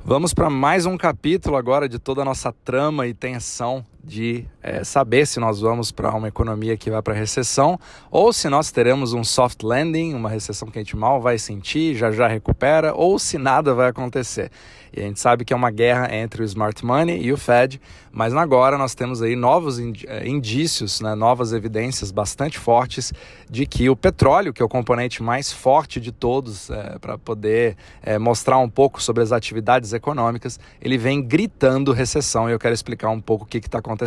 Vamos para mais um capítulo agora de toda a nossa trama e tensão de saber se nós vamos para uma economia que vai para recessão ou se nós teremos um soft landing, uma recessão que a gente mal vai sentir, já recupera, ou se nada vai acontecer. E a gente sabe que é uma guerra entre o Smart Money e o Fed, mas agora nós temos aí novos indícios, né, novas evidências bastante fortes de que o petróleo, que é o componente mais forte de todos, para poder mostrar um pouco sobre as atividades econômicas, ele vem gritando recessão, e eu quero explicar um pouco o que está acontecendo.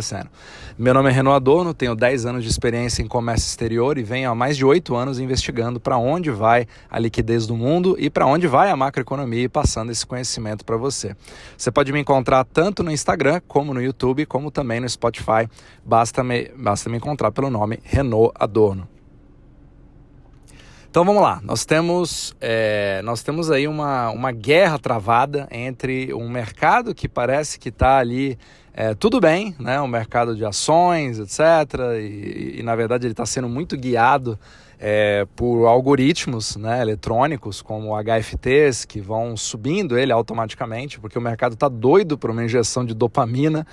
Meu nome é Renaud Adorno, tenho 10 anos de experiência em comércio exterior e venho há mais de 8 anos investigando para onde vai a liquidez do mundo e para onde vai a macroeconomia, e passando esse conhecimento para você. Você pode me encontrar tanto no Instagram, como no YouTube, como também no Spotify. Basta me encontrar pelo nome Renaud Adorno. Então vamos lá, nós temos aí uma guerra travada entre um mercado que parece que está ali tudo bem, né? Um mercado de ações, etc. E na verdade ele está sendo muito guiado por algoritmos, né, eletrônicos, como HFTs, que vão subindo ele automaticamente, porque o mercado está doido por uma injeção de dopamina.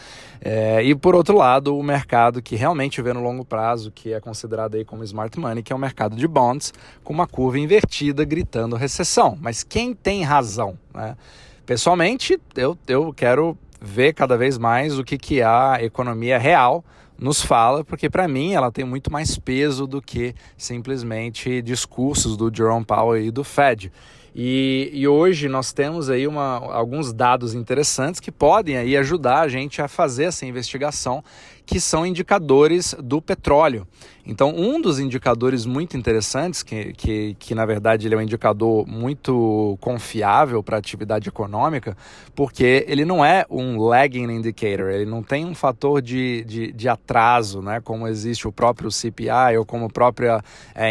E por outro lado, o mercado que realmente vê no longo prazo, que é considerado aí como smart money, que é o mercado de bonds, com uma curva invertida gritando recessão. Mas quem tem razão, né? Pessoalmente, eu quero ver cada vez mais o que a economia real nos fala, porque para mim ela tem muito mais peso do que simplesmente discursos do Jerome Powell e do Fed. E hoje nós temos aí alguns dados interessantes que podem aí ajudar a gente a fazer essa investigação, que são indicadores do petróleo. Então, um dos indicadores muito interessantes, que na verdade ele é um indicador muito confiável para a atividade econômica, porque ele não é um lagging indicator, ele não tem um fator de atraso, né, como existe o próprio CPI ou como a própria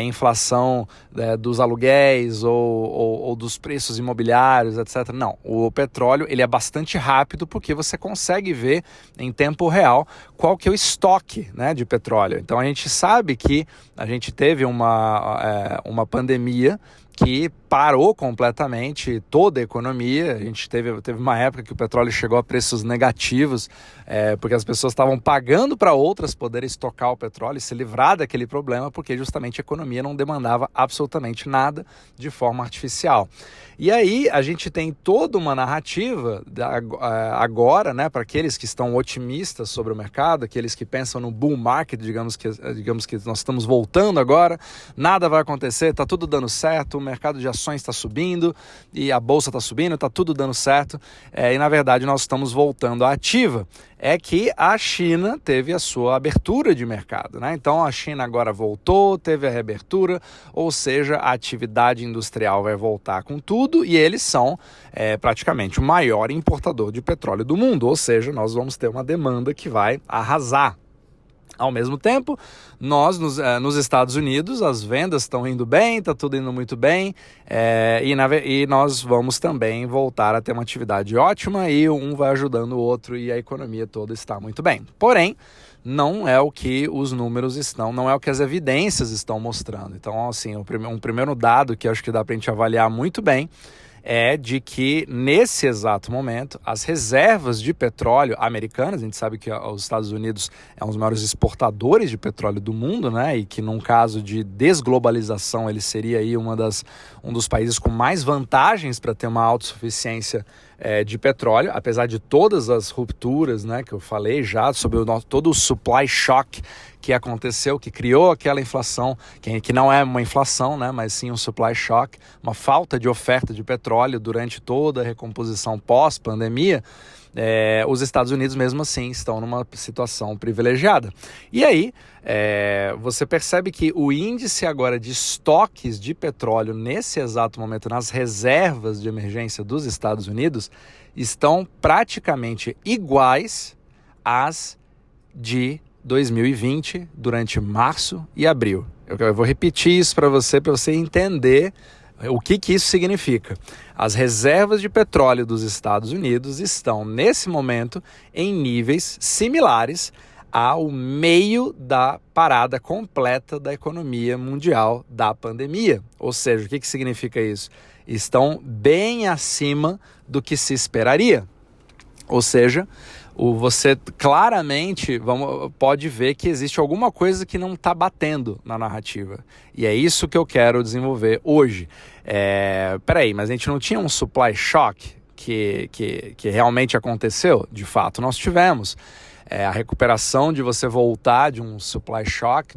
inflação dos aluguéis ou dos preços imobiliários, etc. Não, o petróleo ele é bastante rápido, porque você consegue ver em tempo real qual que é o estoque, né, de petróleo. Então a gente sabe que a gente teve uma pandemia que parou completamente toda a economia. A gente teve uma época que o petróleo chegou a preços negativos, porque as pessoas estavam pagando para outras poderem estocar o petróleo e se livrar daquele problema, porque justamente a economia não demandava absolutamente nada de forma artificial. E aí a gente tem toda uma narrativa agora, né, para aqueles que estão otimistas sobre o mercado, aqueles que pensam no bull market, digamos que nós estamos voltando agora, nada vai acontecer, está tudo dando certo, o mercado de ações está subindo e a bolsa está subindo, está tudo dando certo, e na verdade nós estamos voltando à ativa. É que a China teve a sua abertura de mercado, né? Então a China agora voltou, teve a reabertura, ou seja, a atividade industrial vai voltar com tudo, e eles são praticamente o maior importador de petróleo do mundo, ou seja, nós vamos ter uma demanda que vai arrasar. Ao mesmo tempo, nós nos Estados Unidos, as vendas estão indo bem, está tudo indo muito bem, e nós vamos também voltar a ter uma atividade ótima, e um vai ajudando o outro e a economia toda está muito bem. Porém, não é o que os números estão, não é o que as evidências estão mostrando. Então, assim, um primeiro dado que acho que dá para a gente avaliar muito bem é de que, nesse exato momento, as reservas de petróleo americanas, a gente sabe que os Estados Unidos é um dos maiores exportadores de petróleo do mundo, né? E que num caso de desglobalização ele seria aí um dos países com mais vantagens para ter uma autossuficiência de petróleo, apesar de todas as rupturas, né, que eu falei já sobre todo o supply shock que aconteceu, que criou aquela inflação, que não é uma inflação, né, mas sim um supply shock, uma falta de oferta de petróleo durante toda a recomposição pós-pandemia. Os Estados Unidos mesmo assim estão numa situação privilegiada. E aí você percebe que o índice agora de estoques de petróleo nesse exato momento nas reservas de emergência dos Estados Unidos estão praticamente iguais às de 2020 durante março e abril. Eu vou repetir isso para você entender o que isso significa. As reservas de petróleo dos Estados Unidos estão, nesse momento, em níveis similares ao meio da parada completa da economia mundial da pandemia. Ou seja, o que significa isso? Estão bem acima do que se esperaria. Ou seja, você claramente pode ver que existe alguma coisa que não está batendo na narrativa. E é isso que eu quero desenvolver hoje. Peraí, mas a gente não tinha um supply shock que realmente aconteceu? De fato, nós tivemos. A recuperação de você voltar de um supply shock,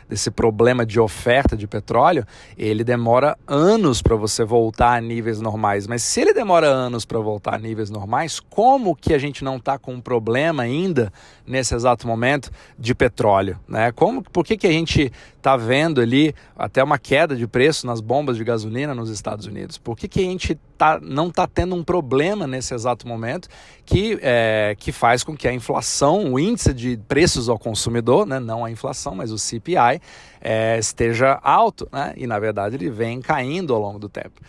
desse problema de oferta de petróleo, ele demora anos para você voltar a níveis normais. Mas se ele demora anos para voltar a níveis normais, como que a gente não está com um problema ainda, nesse exato momento, de petróleo? Né? Por que a gente está vendo ali até uma queda de preço nas bombas de gasolina nos Estados Unidos? Por que a gente não está tendo um problema nesse exato momento que faz com que a inflação, o índice de preços ao consumidor, né, não a inflação, mas o CPI, esteja alto, né? E na verdade ele vem caindo ao longo do tempo.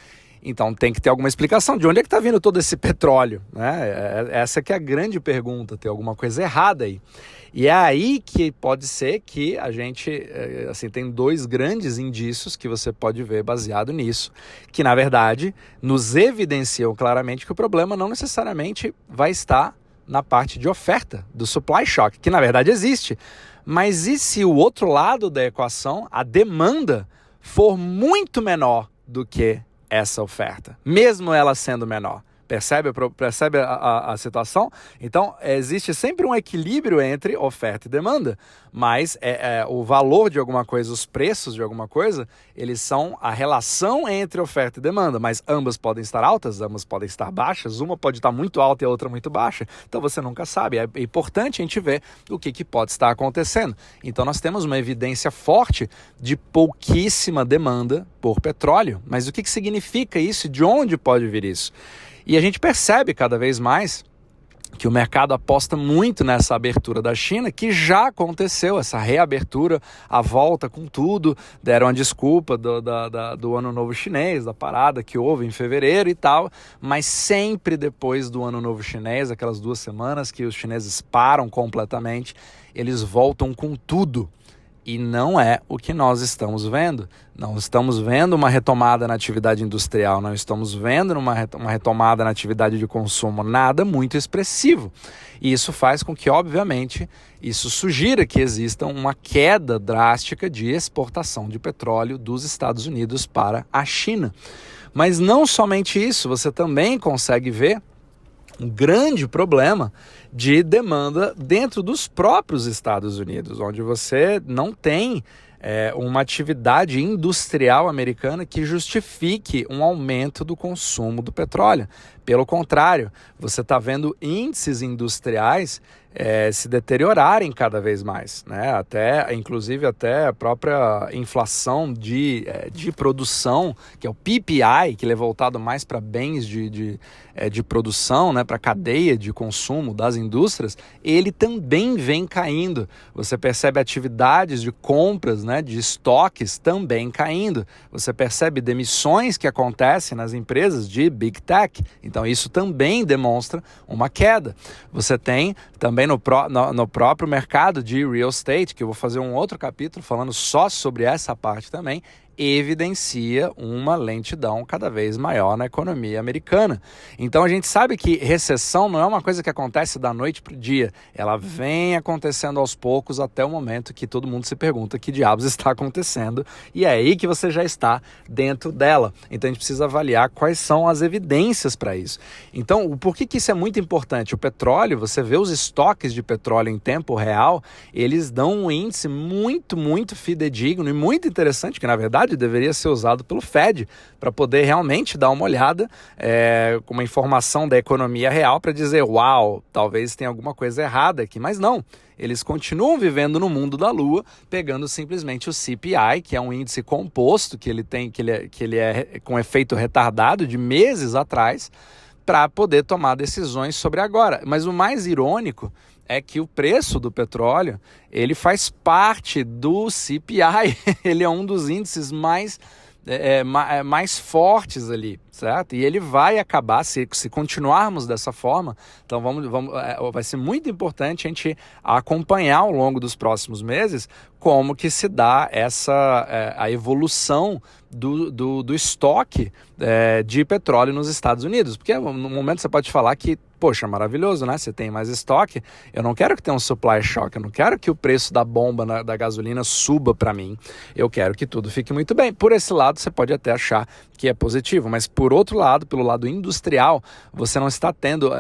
Então tem que ter alguma explicação de onde é que está vindo todo esse petróleo, né? Essa que é a grande pergunta, tem alguma coisa errada aí. E é aí que pode ser que a gente tem dois grandes indícios que você pode ver baseado nisso, que na verdade nos evidenciam claramente que o problema não necessariamente vai estar na parte de oferta, do supply shock, que na verdade existe. Mas e se o outro lado da equação, a demanda, for muito menor do que essa oferta, mesmo ela sendo menor? Percebe a situação? Então, existe sempre um equilíbrio entre oferta e demanda, mas o valor de alguma coisa, os preços de alguma coisa, eles são a relação entre oferta e demanda, mas ambas podem estar altas, ambas podem estar baixas, uma pode estar muito alta e a outra muito baixa, então você nunca sabe. É importante a gente ver o que pode estar acontecendo. Então, nós temos uma evidência forte de pouquíssima demanda por petróleo, mas o que significa isso? De onde pode vir isso? E a gente percebe cada vez mais que o mercado aposta muito nessa abertura da China, que já aconteceu, essa reabertura, a volta com tudo, deram a desculpa do Ano Novo Chinês, da parada que houve em fevereiro e tal, mas sempre depois do Ano Novo Chinês, aquelas 2 semanas que os chineses param completamente, eles voltam com tudo. E não é o que nós estamos vendo. Não estamos vendo uma retomada na atividade industrial, não estamos vendo uma retomada na atividade de consumo, nada muito expressivo. E isso faz com que, obviamente, isso sugira que exista uma queda drástica de exportação de petróleo dos Estados Unidos para a China. Mas não somente isso, você também consegue ver um grande problema de demanda dentro dos próprios Estados Unidos, onde você não tem uma atividade industrial americana que justifique um aumento do consumo do petróleo. Pelo contrário, você está vendo índices industriais se deteriorarem cada vez mais, né? Inclusive até a própria inflação de produção, que é o PPI, que ele é voltado mais para bens de produção, né? Para a cadeia de consumo das indústrias, ele também vem caindo. Você percebe atividades de compras, né? De estoques também caindo. Você percebe demissões que acontecem nas empresas de Big Tech. Então isso também demonstra uma queda. Você tem também no próprio mercado de real estate, que eu vou fazer um outro capítulo falando só sobre essa parte também, evidencia uma lentidão cada vez maior na economia americana. Então a gente sabe que recessão não é uma coisa que acontece da noite para o dia, ela vem acontecendo aos poucos até o momento que todo mundo se pergunta que diabos está acontecendo, e é aí que você já está dentro dela. Então a gente precisa avaliar quais são as evidências para isso. Então, por que isso é muito importante? O petróleo, você vê os estoques de petróleo em tempo real, eles dão um índice muito, muito fidedigno e muito interessante, que na verdade deveria ser usado pelo Fed para poder realmente dar uma olhada com uma informação da economia real para dizer, uau, talvez tenha alguma coisa errada aqui, mas não. Eles continuam vivendo no mundo da lua, pegando simplesmente o CPI, que é um índice composto, que ele é com efeito retardado de meses atrás, para poder tomar decisões sobre agora. Mas o mais irônico é que o preço do petróleo, ele faz parte do CPI, ele é um dos índices mais fortes ali. certo? E ele vai acabar, se continuarmos dessa forma, então vai ser muito importante a gente acompanhar ao longo dos próximos meses como que se dá a evolução do estoque de petróleo nos Estados Unidos. Porque no momento você pode falar que, poxa, maravilhoso, né? Você tem mais estoque, eu não quero que tenha um supply shock, eu não quero que o preço da bomba da gasolina suba para mim, eu quero que tudo fique muito bem. Por esse lado, você pode até achar que é positivo, mas por outro lado, pelo lado industrial, você não está tendo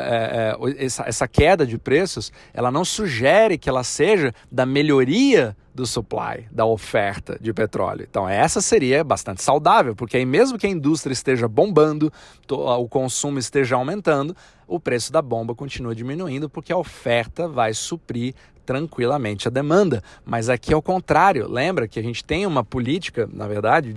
essa queda de preços, ela não sugere que ela seja da melhoria do supply, da oferta de petróleo. Então essa seria bastante saudável, porque aí mesmo que a indústria esteja bombando, o consumo esteja aumentando, o preço da bomba continua diminuindo, porque a oferta vai suprir tranquilamente a demanda. Mas aqui é o contrário, lembra que a gente tem uma política, na verdade,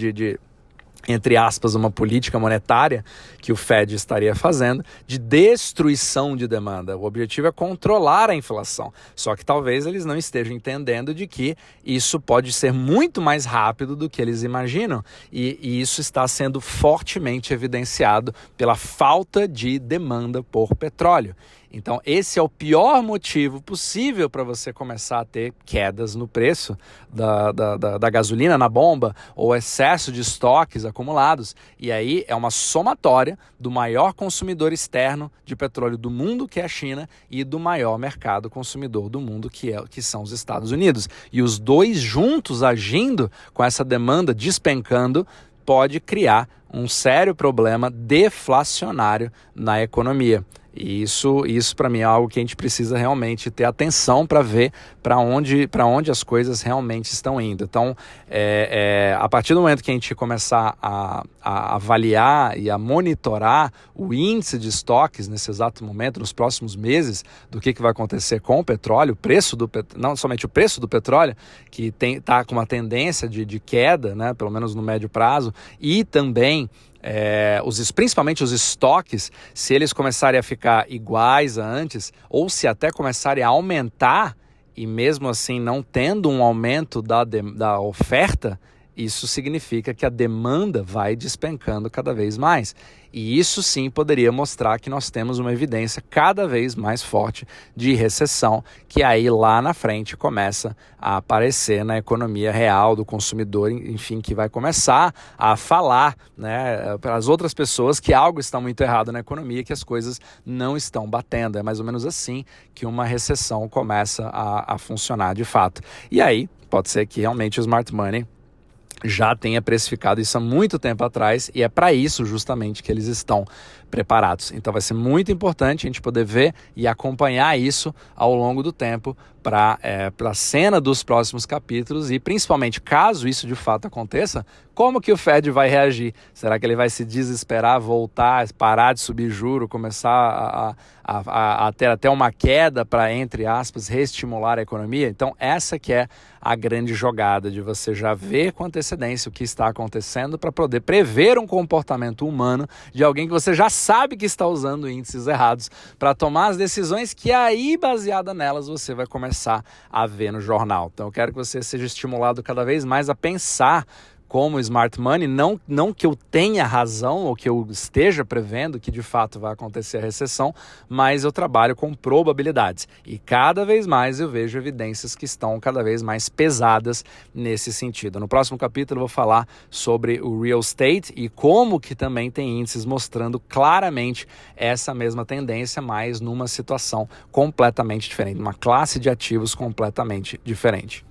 entre aspas, uma política monetária que o Fed estaria fazendo de destruição de demanda. O objetivo é controlar a inflação. Só que talvez eles não estejam entendendo de que isso pode ser muito mais rápido do que eles imaginam. E isso está sendo fortemente evidenciado pela falta de demanda por petróleo. Então, esse é o pior motivo possível para você começar a ter quedas no preço da gasolina na bomba ou excesso de estoques acumulados. E aí é uma somatória do maior consumidor externo de petróleo do mundo, que é a China, e do maior mercado consumidor do mundo, que são os Estados Unidos. E os dois juntos agindo com essa demanda despencando pode criar um sério problema deflacionário na economia. E isso para mim é algo que a gente precisa realmente ter atenção para ver para onde as coisas realmente estão indo. Então, a partir do momento que a gente começar a avaliar e a monitorar o índice de estoques nesse exato momento, nos próximos meses, do que vai acontecer com o petróleo, não somente o preço do petróleo, que está com uma tendência de queda, né, pelo menos no médio prazo, e também principalmente os estoques, se eles começarem a ficar iguais a antes, ou se até começarem a aumentar, e mesmo assim não tendo um aumento da oferta, isso significa que a demanda vai despencando cada vez mais. E isso sim poderia mostrar que nós temos uma evidência cada vez mais forte de recessão, que aí lá na frente começa a aparecer na economia real do consumidor, enfim, que vai começar a falar, né, para as outras pessoas que algo está muito errado na economia, que as coisas não estão batendo. É mais ou menos assim que uma recessão começa a funcionar de fato. E aí pode ser que realmente o smart money já tenha precificado isso há muito tempo atrás, e é para isso justamente que eles estão preparados. Então vai ser muito importante a gente poder ver e acompanhar isso ao longo do tempo para a cena dos próximos capítulos, e principalmente caso isso de fato aconteça, como que o Fed vai reagir? Será que ele vai se desesperar, voltar, parar de subir juro, começar a ter até uma queda para, entre aspas, reestimular a economia? Então essa que é a grande jogada, de você já ver com antecedência o que está acontecendo para poder prever um comportamento humano de alguém que você já sabe que está usando índices errados para tomar as decisões que aí, baseada nelas, você vai começar a ver no jornal. Então eu quero que você seja estimulado cada vez mais a pensar como smart money, não que eu tenha razão ou que eu esteja prevendo que de fato vai acontecer a recessão, mas eu trabalho com probabilidades. E cada vez mais eu vejo evidências que estão cada vez mais pesadas nesse sentido. No próximo capítulo eu vou falar sobre o real estate e como que também tem índices mostrando claramente essa mesma tendência, mas numa situação completamente diferente, uma classe de ativos completamente diferente.